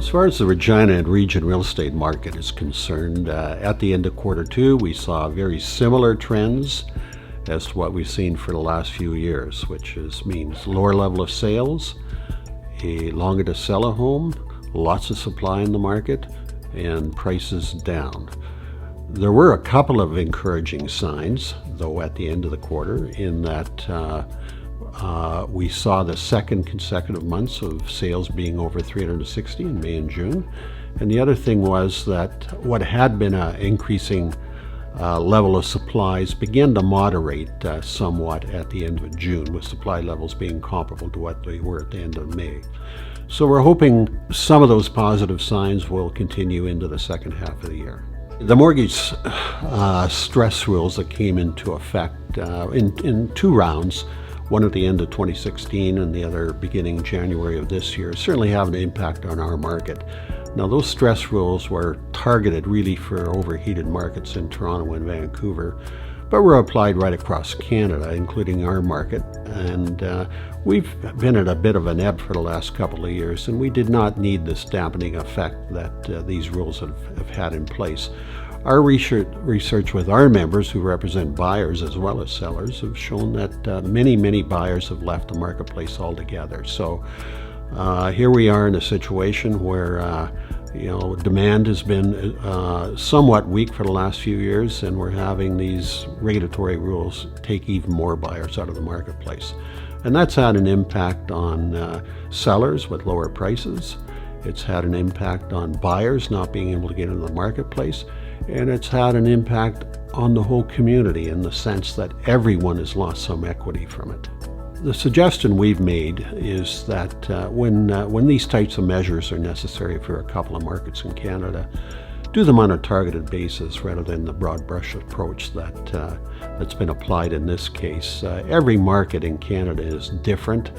As far as the Regina and region real estate market is concerned, at the end of quarter two, we saw very similar trends as to what we've seen for the last few years, which means lower level of sales, a longer to sell a home, lots of supply in the market, and prices down. There were a couple of encouraging signs, though, at the end of the quarter, in that we saw the second consecutive months of sales being over 360 in May and June. And the other thing was that what had been an increasing level of supplies began to moderate somewhat at the end of June, with supply levels being comparable to what they were at the end of May. So we're hoping some of those positive signs will continue into the second half of the year. The mortgage stress rules that came into effect in two rounds, one at the end of 2016 and the other beginning January of this year, certainly have an impact on our market. Now, those stress rules were targeted really for overheated markets in Toronto and Vancouver, but were applied right across Canada, including our market. And we've been at a bit of an ebb for the last couple of years, and we did not need this dampening effect that these rules have had in place. Our research with our members, who represent buyers as well as sellers, have shown that many buyers have left the marketplace altogether. So here we are in a situation where demand has been somewhat weak for the last few years, and we're having these regulatory rules take even more buyers out of the marketplace. And that's had an impact on sellers with lower prices. It's had an impact on buyers not being able to get into the marketplace. And it's had an impact on the whole community in the sense that everyone has lost some equity from it. The suggestion we've made is that when these types of measures are necessary for a couple of markets in Canada, do them on a targeted basis rather than the broad brush approach that's been applied in this case. Every market in Canada is different.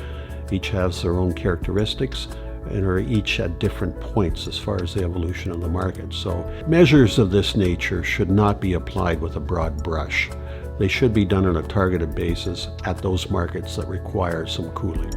Each has their own characteristics and are each at different points as far as the evolution of the market. So measures of this nature should not be applied with a broad brush. They should be done on a targeted basis at those markets that require some cooling.